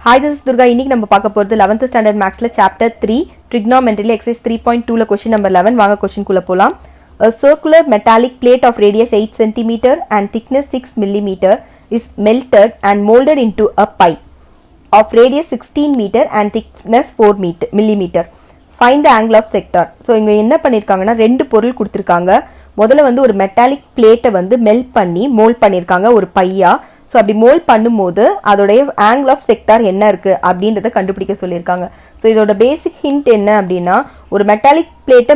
Hi, this is Durga. இன்னைக்கு நம்ம பார்க்க போறது 11th standard mathsல chapter 3 trigonometry exercise 3.2 ல question number 11 வாங்க question குள்ள போலாம். A circular metallic plate of radius 8 cm and thickness 6 mm is melted and molded into a pie of radius 16 meter and thickness 4 mm. Find the angle of sector. So இங்க என்ன பண்ணிருக்காங்கன்னா ரெண்டு பொருள் கொடுத்திருக்காங்க. முதல்ல வந்து ஒரு மெட்டாலிக் பிளேட்டை வந்து மெல்ட் பண்ணி மோல்ட் பண்ணிருக்காங்க ஒரு பையா. ஸோ அப்படி மோல்ட் பண்ணும்போது அதோடைய ஆங்கிள் ஆஃப் செக்டார் என்ன இருக்கு அப்படின்றத கண்டுபிடிக்க சொல்லியிருக்காங்க. ஸோ இதோட பேசிக் ஹிண்ட் என்ன அப்படின்னா ஒரு மெட்டாலிக் பிளேட்டை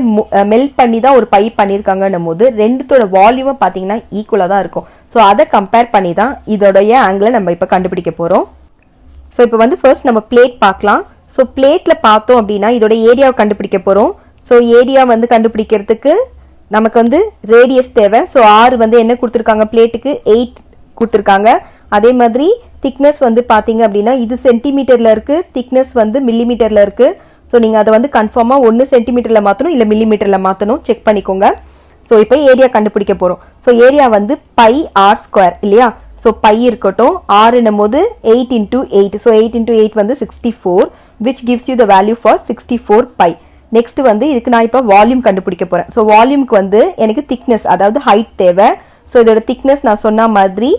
மெல்ட் பண்ணி தான் ஒரு பை பண்ணியிருக்காங்கன்னும் போது ரெண்டுத்தோட வால்யூமை பார்த்தீங்கன்னா ஈக்குவலாக தான் இருக்கும். ஸோ அதை கம்பேர் பண்ணி தான் இதோடைய ஆங்கிளை நம்ம இப்போ கண்டுபிடிக்க போகிறோம். ஸோ இப்போ வந்து ஃபர்ஸ்ட் நம்ம பிளேட் பார்க்கலாம். ஸோ பிளேட்டில் பார்த்தோம் அப்படின்னா இதோட ஏரியாவை கண்டுபிடிக்க போகிறோம். ஸோ ஏரியா வந்து கண்டுபிடிக்கிறதுக்கு நமக்கு வந்து ரேடியஸ் தேவை. ஸோ ஆர் வந்து என்ன கொடுத்துருக்காங்க, பிளேட்டுக்கு 8 கொடுத்துருக்காங்க. அதே மாதிரி திக்னஸ் வந்து பார்த்தீங்க அப்படின்னா இது சென்டிமீட்டரில் இருக்குது, திக்னஸ் வந்து மில்லிமீட்டரில் இருக்குது. ஸோ நீங்கள் அதை வந்து கன்ஃபார்மாக ஒன்று சென்டிமீட்டரில் மாற்றணும் இல்லை மில்லிமீட்டரில் மாற்றணும், செக் பண்ணிக்கோங்க. ஸோ இப்போ ஏரியா கண்டுபிடிக்க போகிறோம். ஸோ ஏரியா வந்து பை ஆர் ஸ்கொயர் இல்லையா. ஸோ பை இருக்கட்டும், ஆர்ன்னும் போது 8 into 8. ஸோ 8 into 8 வந்து 64 which gives you the value for 64 pi. Next வந்து இதுக்கு நான் இப்போ வால்யூம் கண்டுபிடிக்க போகிறேன். ஸோ வால்யூமுக்கு வந்து எனக்கு திக்னஸ் அதாவது ஹைட் தேவை. ஸோ இதோட திக்னஸ் நான் சொன்ன மாதிரி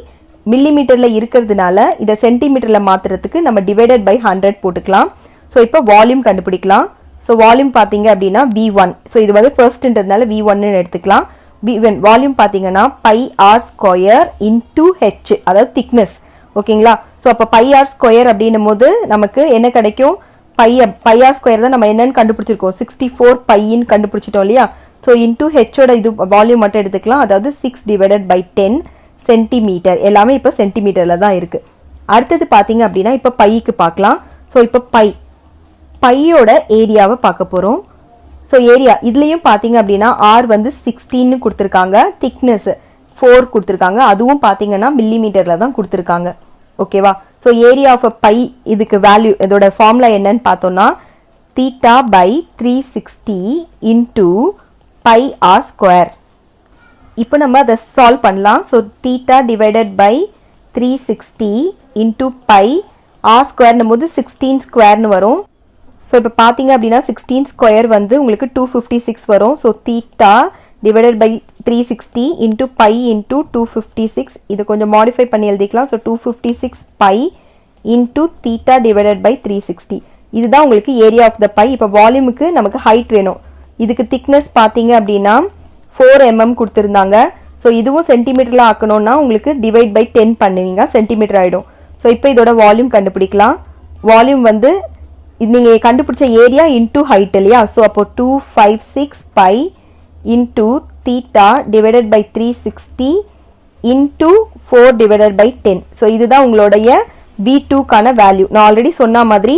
மில்லிமீட்டரில் இருக்கிறதுனால இதை சென்டிமீட்டரில் மாற்றுறதுக்கு நம்ம டிவைடட் பை 100 போட்டுக்கலாம். ஸோ இப்போ வால்யூம் கண்டுபிடிக்கலாம். ஸோ வால்யூம் பார்த்தீங்க அப்படின்னா V1. ஸோ இது வந்து ஃபர்ஸ்ட்ன்றதுனால V1ன்னு எடுத்துக்கலாம். வால்யூம் பார்த்தீங்கன்னா pi r square into h, அதாவது திக்னஸ். ஓகேங்களா. ஸோ அப்போ பை ஆர் ஸ்கொயர் அப்படின்னும் போது நமக்கு என்ன கிடைக்கும், பை ஆர் ஸ்கொயர் தான் நம்ம என்னன்னு கண்டுபிடிச்சிருக்கோம், 64 பைன்னு கண்டுபிடிச்சிட்டோம் இல்லையா. ஸோ இன்டூ ஹெச்சோட இது வால்யூம் மட்டும் எடுத்துக்கலாம், அதாவது 6 divided by 10 சென்டிமீட்டர். எல்லாமே இப்போ சென்டிமீட்டரில் தான் இருக்குது. அடுத்தது பார்த்தீங்க அப்படின்னா இப்போ பைக்கு பார்க்கலாம். ஸோ இப்போ பையோட ஏரியாவை பார்க்க போகிறோம். ஸோ ஏரியா இதுலேயும் பார்த்தீங்க அப்படின்னா ஆர் வந்து 16 கொடுத்துருக்காங்க, திக்னஸ் 4 கொடுத்துருக்காங்க, அதுவும் பார்த்தீங்கன்னா மில்லிமீட்டரில் தான் கொடுத்துருக்காங்க. ஓகேவா. So area of a pi இதுக்கு வேல்யூ இதோட ஃபார்முலா என்னன்னு பார்த்தோம்னா theta by 360 into pi r square. இப்போ நம்ம அதை சால்வ் பண்ணலாம். So theta divided by 360 into pi r ஸ்கொயர்னும் போது 16 ஸ்கொயர்னு வரும். ஸோ இப்போ பார்த்தீங்க அப்படின்னா 16 ஸ்கொயர் வந்து உங்களுக்கு 256 வரும். So theta divided by 360 into pi into 256. இதை கொஞ்சம் மாடிஃபை பண்ணி எழுதிக்கலாம். So 256 pi into theta divided by 360. இதுதான் உங்களுக்கு ஏரியா ஆஃப் த பை. இப்போ வால்யூமுக்கு நமக்கு ஹைட் வேணும். இதுக்கு திக்னஸ் பார்த்தீங்க அப்படின்னா 4 mm கொடுத்துருந்தாங்க. ஸோ இதுவும் சென்டிமீட்டரில் ஆக்கணும்னா உங்களுக்கு டிவைட் பை 10 பண்ணுவீங்க, சென்டிமீட்டர் ஆகிடும். ஸோ இப்போ இதோட வால்யூம் கண்டுபிடிக்கலாம். வால்யூம் வந்து இது நீங்கள் கண்டுபிடிச்ச ஏரியா இன்டூ ஹைட் இல்லையா. ஸோ அப்போ 256 pi into theta divided by 360 into 4 divided by 10. So இதுதான் உங்களுடைய V2க்கான வேல்யூ. நான் ஆல்ரெடி சொன்ன மாதிரி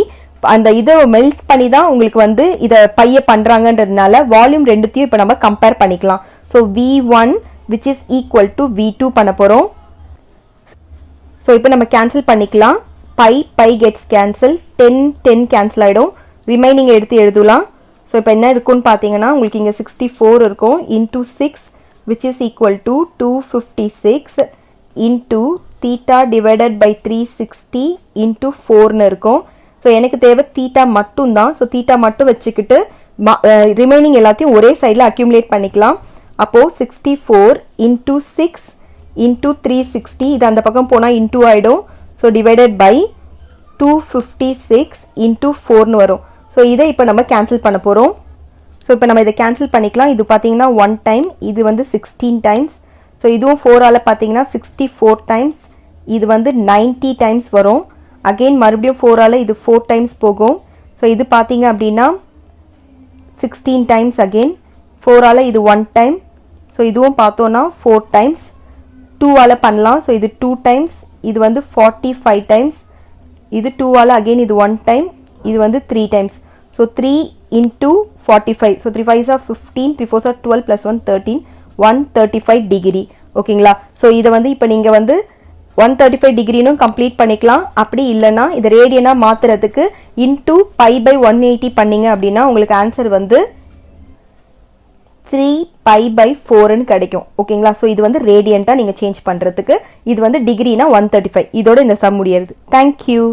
அந்த இதை மெல்ட் பண்ணி தான் உங்களுக்கு வந்து இதை பைய பண்ணுறாங்கன்றதுனால வால்யூம் ரெண்டுத்தையும் இப்போ நம்ம கம்பேர் பண்ணிக்கலாம். So V1 which is equal to V2 பண்ண போகிறோம். ஸோ இப்போ நம்ம கேன்சல் பண்ணிக்கலாம். பை கெட்ஸ் கேன்சல், 10 கேன்சல் ஆகிடும். ரிமைனிங் எடுத்து எழுதலாம். ஸோ இப்போ என்ன இருக்குன்னு பார்த்தீங்கன்னா உங்களுக்கு இங்கே 64 இருக்கும் into 6 which is equal to 256 into theta divided by 360 into 4ன்னு இருக்கும். ஸோ எனக்கு தேவை தீட்டா மட்டும் தான். ஸோ தீட்டா மட்டும் வச்சுக்கிட்டு ரிமைனிங் எல்லாத்தையும் ஒரே சைடில் அக்யூமுலேட் பண்ணிக்கலாம். அப்போது 64 இன்டூ 6 இன்டூ 360, இது அந்த பக்கம் போனால் இன்டூ ஆகிடும். ஸோ டிவைடட் பை 256 இன்டூ 4ன்னு வரும். ஸோ இதை இப்போ நம்ம கேன்சல் பண்ண போகிறோம். ஸோ இப்போ நம்ம இதை கேன்சல் பண்ணிக்கலாம். இது பார்த்தீங்கன்னா 1 டைம், இது வந்து 16 டைம்ஸ். ஸோ இதுவும் 4ஆல் பார்த்தீங்கன்னா 64 டைம்ஸ், இது வந்து 90 டைம்ஸ் வரும். அகெயின் மறுபடியும் 4ஆல் இது 4 டைம்ஸ் போகும். ஸோ இது பார்த்தீங்க அப்படின்னா 16 டைம்ஸ், அகெயின் 4ஆல் இது 1 டைம். ஸோ இதுவும் பார்த்தோன்னா 4 டைம்ஸ். 2ஆல் பண்ணலாம். ஸோ இது 2 டைம்ஸ், இது வந்து 45 டைம்ஸ். இது 2ஆல் அகெயின் இது 1 டைம், இது வந்து 3 times. So 3 into 45. So 3 5s are 15, 3 4s are 12 + 1 13, 135 degree. ஓகேங்களா. ஸோ இதை வந்து இப்போ நீங்கள் வந்து 135 டிகிரினும் கம்ப்ளீட் பண்ணிக்கலாம். அப்படி இல்லைன்னா இதை ரேடியனாக மாற்றுறதுக்கு இன்டூ பை பை 180 பண்ணிங்க அப்படின்னா உங்களுக்கு ஆன்சர் வந்து 3 பை பை 4ன்னு கிடைக்கும். ஓகேங்களா. ஸோ இது வந்து ரேடியன்ட்டாக நீங்கள் சேஞ்ச் பண்ணுறதுக்கு, இது வந்து டிகிரினா 135. இதோட இந்த சம் முடியாது. தேங்க்யூ.